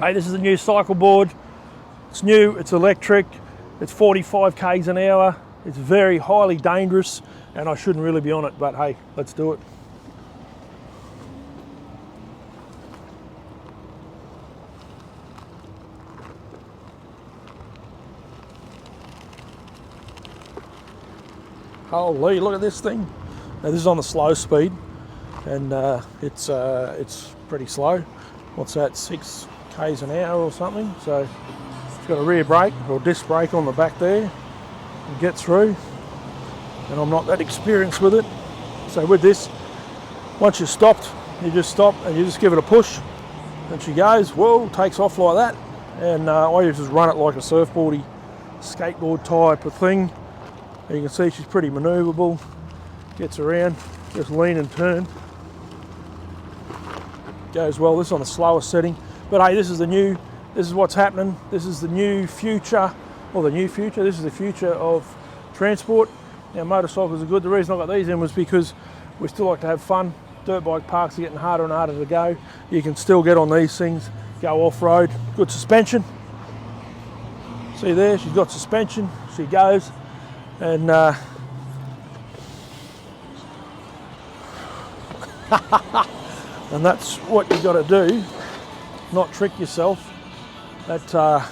Hey, this is a new Cycleboard. It's new, it's electric, it's 45 k's an hour. It's very highly dangerous and I shouldn't really be on it, but hey, let's do it. Holy, look at this thing. Now this is on the slow speed and it's pretty slow. What's that, 6 k's an hour or something? So it's got a rear brake or disc brake on the back there and get through. And I'm not that experienced with it. So with this, once you're stopped, you just stop and you just give it a push and she goes, whoa, takes off like that. And I just run it like a surfboardy, skateboard type of thing. And you can see she's pretty maneuverable, gets around, just lean and turn. Goes well. This is on the slowest setting. But hey, this is what's happening. This is the new future, this is the future of transport. Now motorcycles are good. The reason I got these in was because we still like to have fun. Dirt bike parks are getting harder and harder to go. You can still get on these things, go off-road. Good suspension. See there, she's got suspension. She goes. And and that's what you got to do, not trick yourself. That I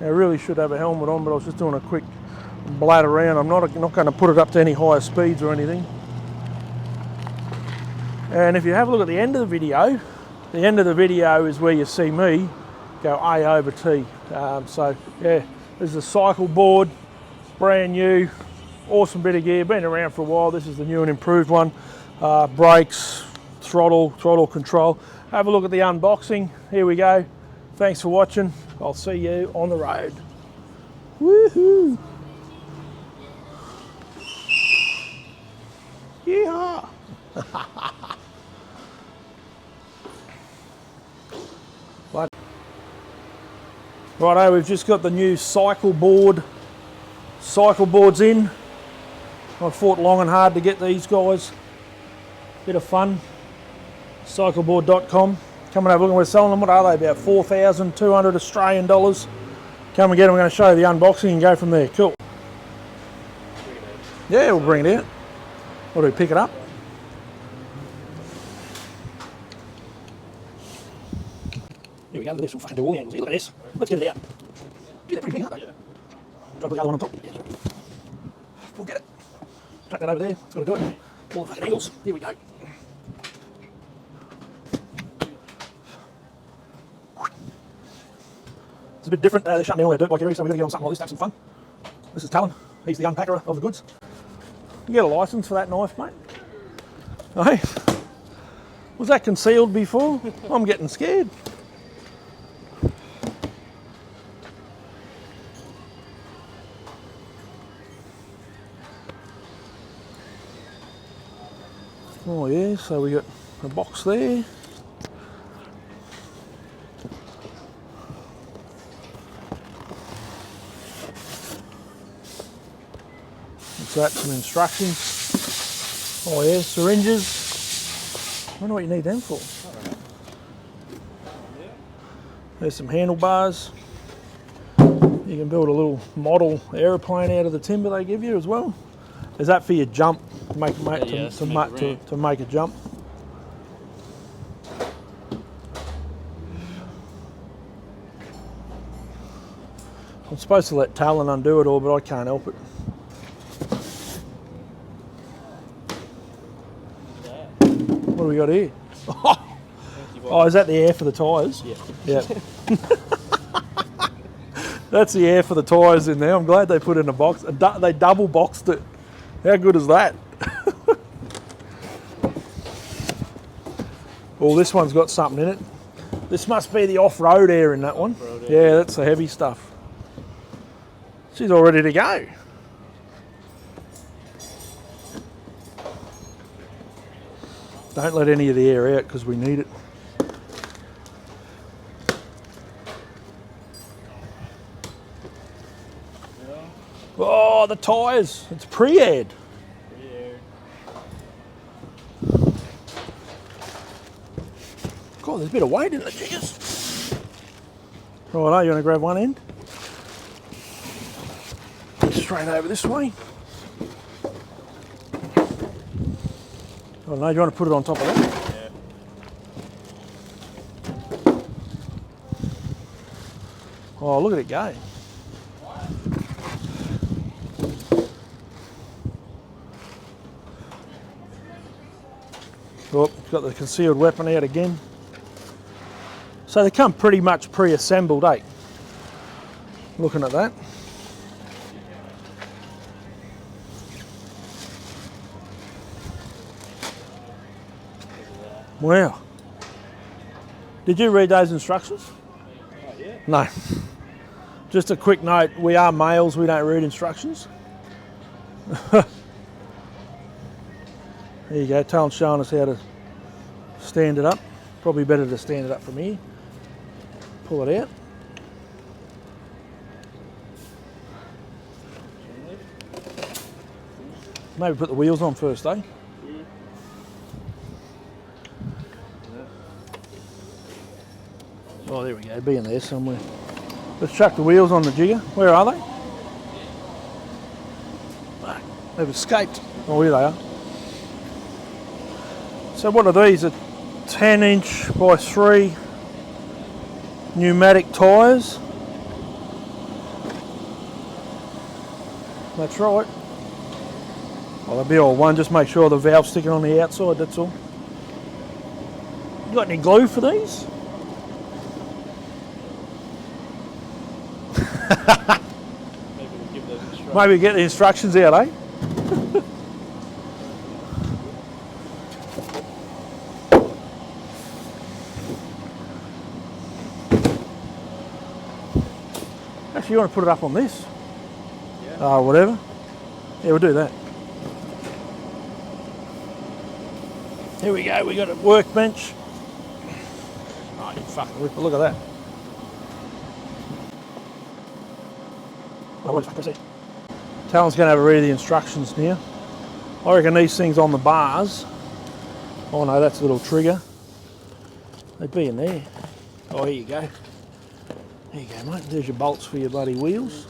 really should have a helmet on, but I was just doing a quick blad around. I'm not going to put it up to any higher speeds or anything. And if you have a look at the end of the video is where you see me go A over T. So yeah. This is a Cycleboard, brand new, awesome bit of gear, been around for a while. This is the new and improved one. Brakes, throttle control. Have a look at the unboxing. Here we go. Thanks for watching. I'll see you on the road. Woohoo! Yeehaw! Righto, we've just got the new Cycleboards in. I fought long and hard to get these guys. Bit of fun. Cycleboard.com. Come and have a look. We're selling them. What are they? About 4,200 Australian dollars. Come and get them. I'm going to show you the unboxing and go from there. Cool. Yeah, we'll bring it out. What do we pick it up? Here we go, look at this, we'll fucking do all the angles here, look at this. Let's get it out. Gee, they're pretty big, aren't they? Try to put the other one on top. Yeah. We'll get it. Track that over there, it's got to do it. All the fucking angles, here we go. It's a bit different, they're shutting down all their dirt bike areas, so we're going to get on something like this to have some fun. This is Talon, he's the unpacker of the goods. You get a licence for that knife, mate? Hey, was that concealed before? I'm getting scared. Oh yeah, so we got a box there. What's that? Some instructions. Oh yeah, syringes. I wonder what you need them for. There's some handlebars. You can build a little model aeroplane out of the timber they give you as well. Is that for your jump? To make a jump. I'm supposed to let Talon undo it all, but I can't help it. What do we got here? Oh, is that the air for the tyres? Yeah. That's the air for the tyres in there. I'm glad they put it in a box. They double boxed it. How good is that? Oh, this one's got something in it. This must be the off-road air in that one. Yeah, that's the heavy stuff. She's all ready to go. Don't let any of the air out because we need it. Oh, the tyres. It's pre-aired. Of God, there's a bit of weight in the jiggers. Righto, you want to grab one end? Straight over this way. Oh no, do you want to put it on top of that? Yeah. Oh, look at it go. Oh, it's got the concealed weapon out again. So they come pretty much pre-assembled, eh? Looking at that. Wow. Did you read those instructions? Not yet. No. Just a quick note, we are males, we don't read instructions. There you go, Talon's showing us how to stand it up. Probably better to stand it up from here. Pull it out. Maybe put the wheels on first, eh? Oh, there we go, be in there somewhere. Let's chuck the wheels on the jigger. Where are they? They've escaped. Oh, here they are. So what are these? A 10" by 3 pneumatic tyres. That's right. Well, they'll be all one, just make sure the valve's sticking on the outside, that's all. You got any glue for these? Maybe get the instructions out, eh? Actually, you want to put it up on this? Yeah. Whatever. Yeah, we'll do that. Here we go, we got a workbench. Oh, you fucking ripper, look at that. Oh, what is it? Talon's going to have a read of the instructions now. I reckon these things on the bars. Oh no, that's a little trigger. They'd be in there. Oh, here you go. There you go, mate. There's your bolts for your bloody wheels.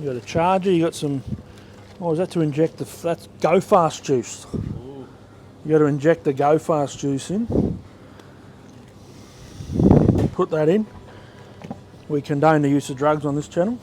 You got a charger. You got some. What was that to inject the? That's Go Fast juice. Ooh. You got to inject the Go Fast juice in. Put that in. We condone the use of drugs on this channel.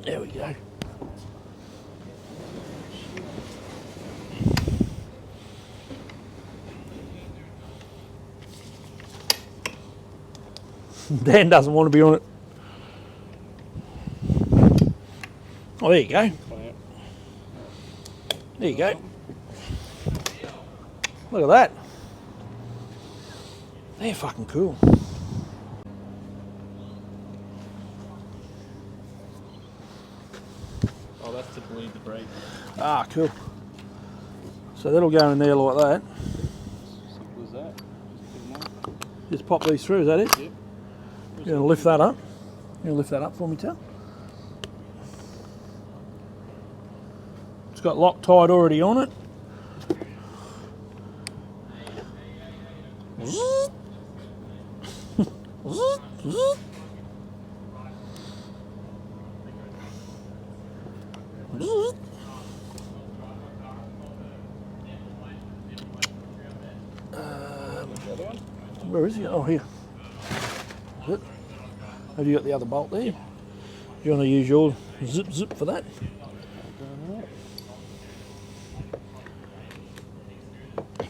There we go. Dan doesn't want to be on it. Oh, there you go. There you go. Look at that. They're fucking cool. Oh, that's to bleed the brake. Ah, cool. So that'll go in there like that. Simple as that. Just pop these through, is that it? Yep. You're going to lift that up? You're going to lift that up for me, Tal? It's got Loctite already on it. Where is he? Oh, here. Is it? Have you got the other bolt there? Do you want to use your zip for that?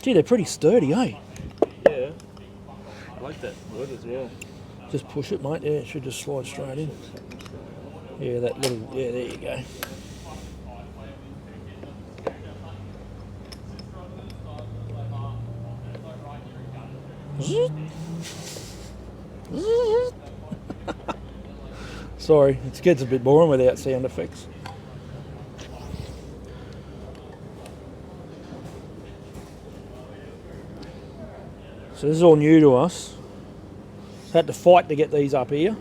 Gee, they're pretty sturdy, eh? Yeah. I like that wood as well. Just push it, mate. Yeah, it should just slide straight in. Yeah, that little. Yeah, there you go. Sorry, it gets a bit boring without sound effects. So this is all new to us. Had to fight to get these up here.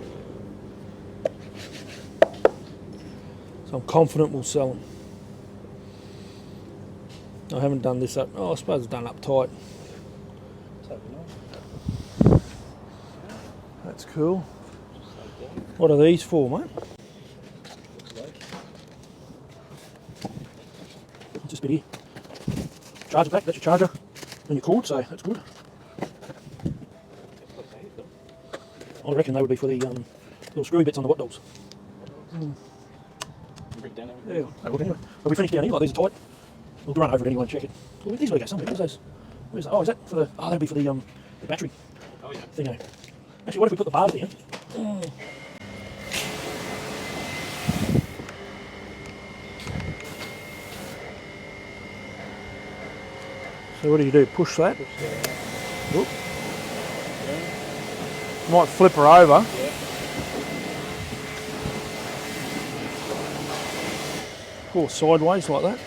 So I'm confident we'll sell them. I haven't done this up. Oh, I suppose I've done up tight. That's cool. What are these for, mate? Just a bit here. Charger pack, that's your charger and your cord, so that's good. I reckon they would be for the little screwy bits on the what dogs. Yeah, they would anyway. But we finished down here, like these are tight. We'll run over it anyway and check it. Well, these got to go somewhere. Where's those? Where's that? Oh, is that for the? Oh, that'll be for the battery. Oh yeah. Thingo. Actually, what if we put the bars down? So what do? Push that? Push that. Oop. Might flip her over. Yeah. Or sideways like that.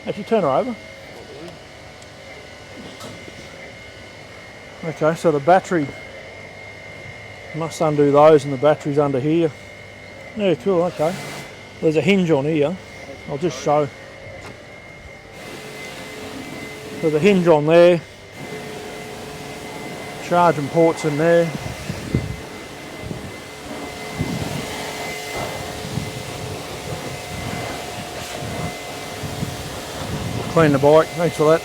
Actually, turn her over. Okay, so the battery must undo those, and the battery's under here. Yeah, cool. Okay. There's a hinge on here. I'll just show. There's a hinge on there. Charging ports in there. Clean the bike, thanks for that.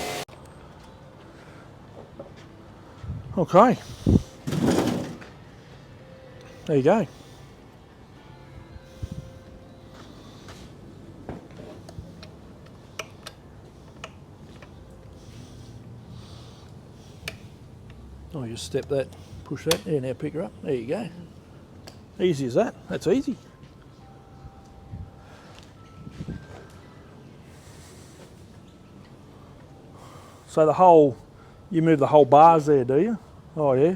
Okay. There you go. Oh, you just step that, push that, there, now pick her up. There you go. Easy as that, that's easy. So the whole, you move the whole bars there, do you? Oh yeah.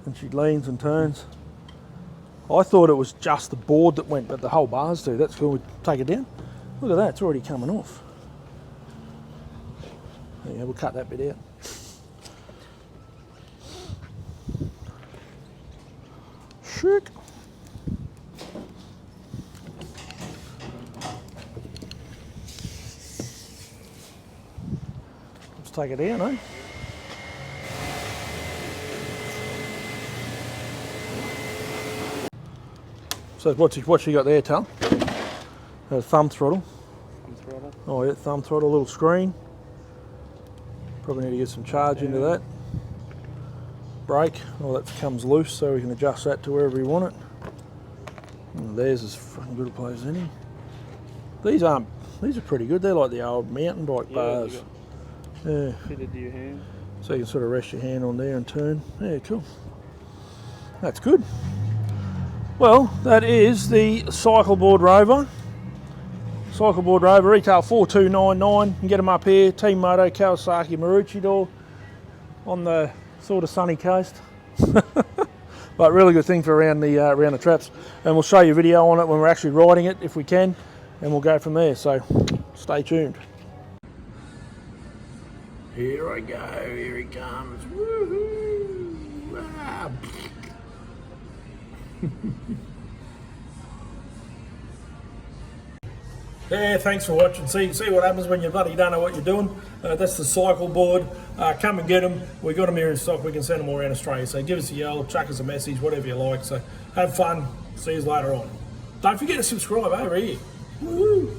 And she leans and turns. I thought it was just the board that went, but the whole bars do. That's cool. We take it down. Look at that, it's already coming off. Yeah, we'll cut that bit out. Shook. Let's take it down, eh? So what's she got there, Tal? Thumb throttle. Thumb throttle. Oh yeah, thumb throttle, little screen. Probably need to get some charge into that. Brake, oh that comes loose, so we can adjust that to wherever we want it. And theirs is fucking good a place, isn't he? These are pretty good. They're like the old mountain bike bars. Yeah. Fitted to your hand. So you can sort of rest your hand on there and turn. Yeah, cool. That's good. Well, that is the Cycleboard Rover. Cycleboard Rover, retail $4,299. You can get them up here, Team Moto, Kawasaki, Maroochydore, on the sort of sunny coast. But really good thing for around the traps. And we'll show you a video on it when we're actually riding it, if we can, and we'll go from there. So stay tuned. Here I go, here he comes. Woohoo! Ah. Yeah, thanks for watching. See what happens when you bloody don't know what you're doing. That's the Cycleboard. Come and get them. We got them here in stock. We can send them all around Australia. So give us a yell, chuck us a message, whatever you like. So have fun. See you later on. Don't forget to subscribe over here. Woo!